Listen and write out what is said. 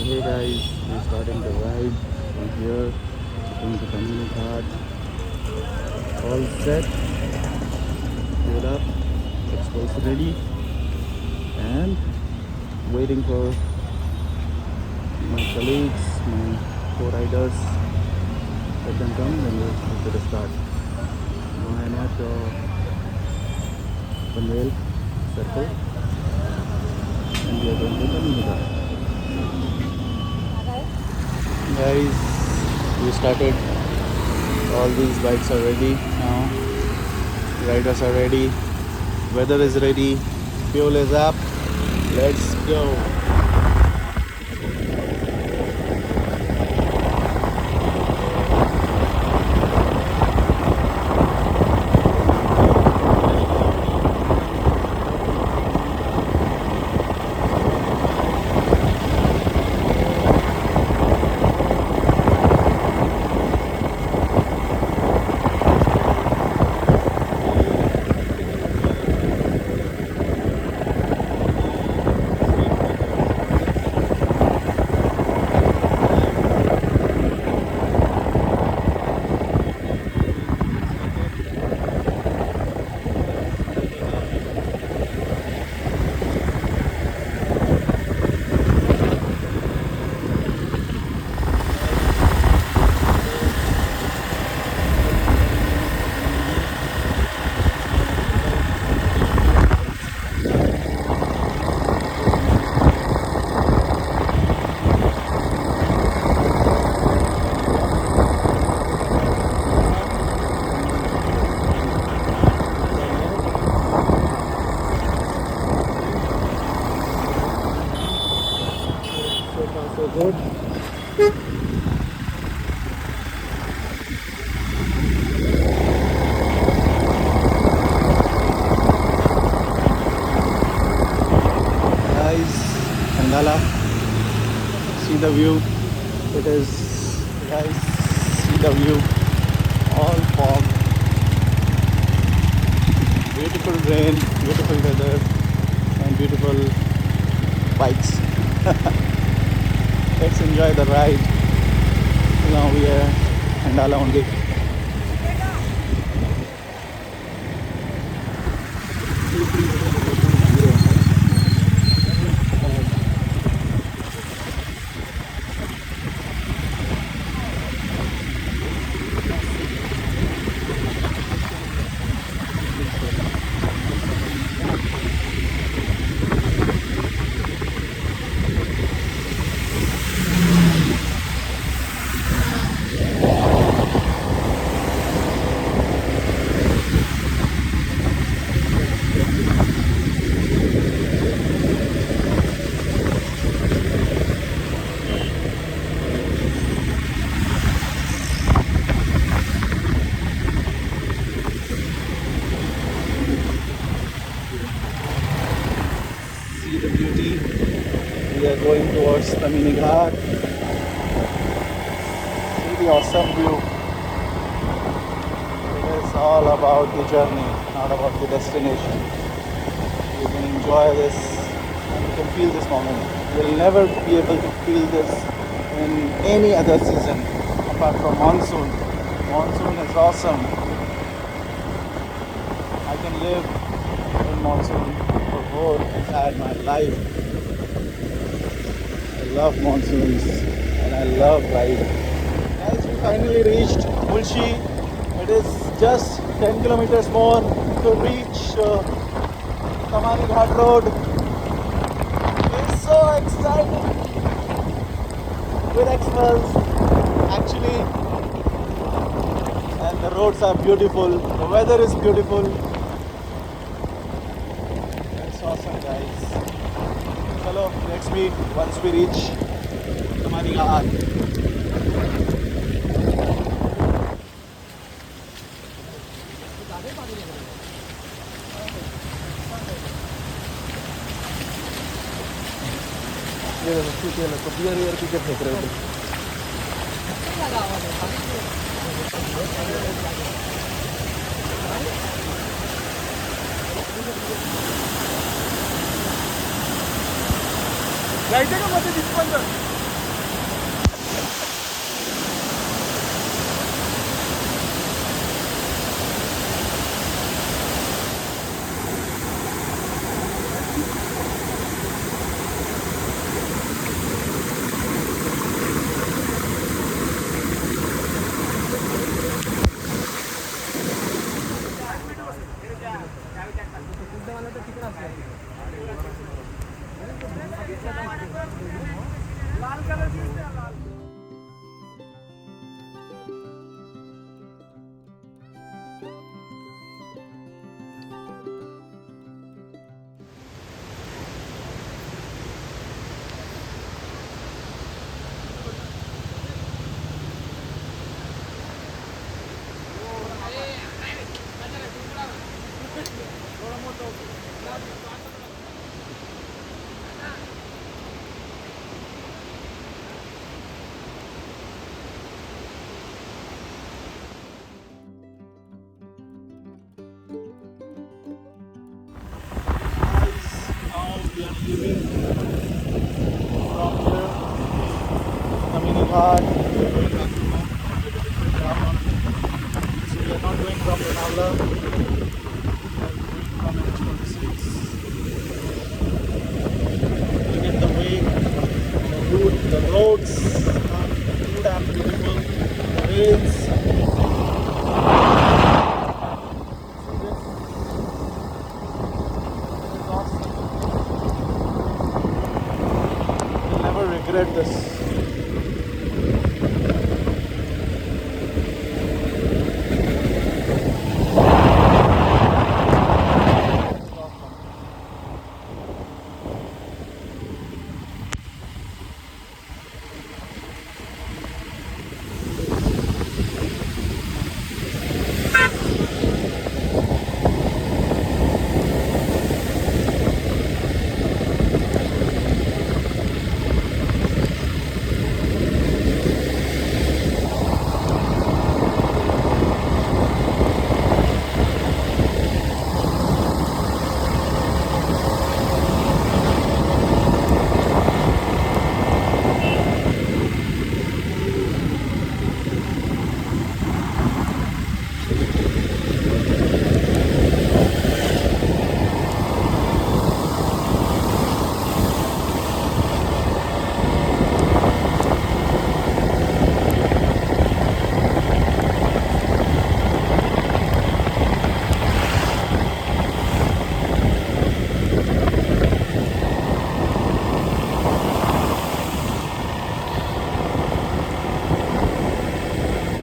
Hey guys, we're starting the ride from here, going to Tamhini Ghat. All set, fuel up, Xpulse ready, and waiting for my colleagues, my co-riders. Let them come, then we'll give it a start. Now I'm at Panvel Circle, and we are going to Tamhini Ghat. Guys, we started. All these bikes are ready now. Riders are ready. Weather is ready. Fuel is up. Let's go. So good. Guys, Kandala, see the view. It is, guys, see the view. All fog. Beautiful rain, beautiful weather, and beautiful bikes. Let's enjoy the ride. Now we are Kandala only. See the beauty. We are going towards Tamhini Ghat. See the awesome view. It is all about the journey, not about the destination. You can enjoy this and you can feel this moment. You will never be able to feel this in any other season apart from monsoon. Monsoon is awesome. I can live in monsoon for whole entire my life. I love monsoons and I love riding. Guys, we finally reached Mulshi. It is just 10 kilometers more to reach Tamhini Ghat Road. We're so excited with Xpulse. Actually, and the roads are beautiful. The weather is beautiful. Awesome, guys. Chalo, let's meet once we reach Tamhini Ghat. ये ठीक है ना तो beer यार की फेंक रहे हो जायचं का मध्ये 20-15 leaving from here, Tamhini Ghat. We are going back to home to a different route. So we are not going from Lonavala. We are going from H26. Look at the way, the route, the roads are good and beautiful. The rails. Never regret this.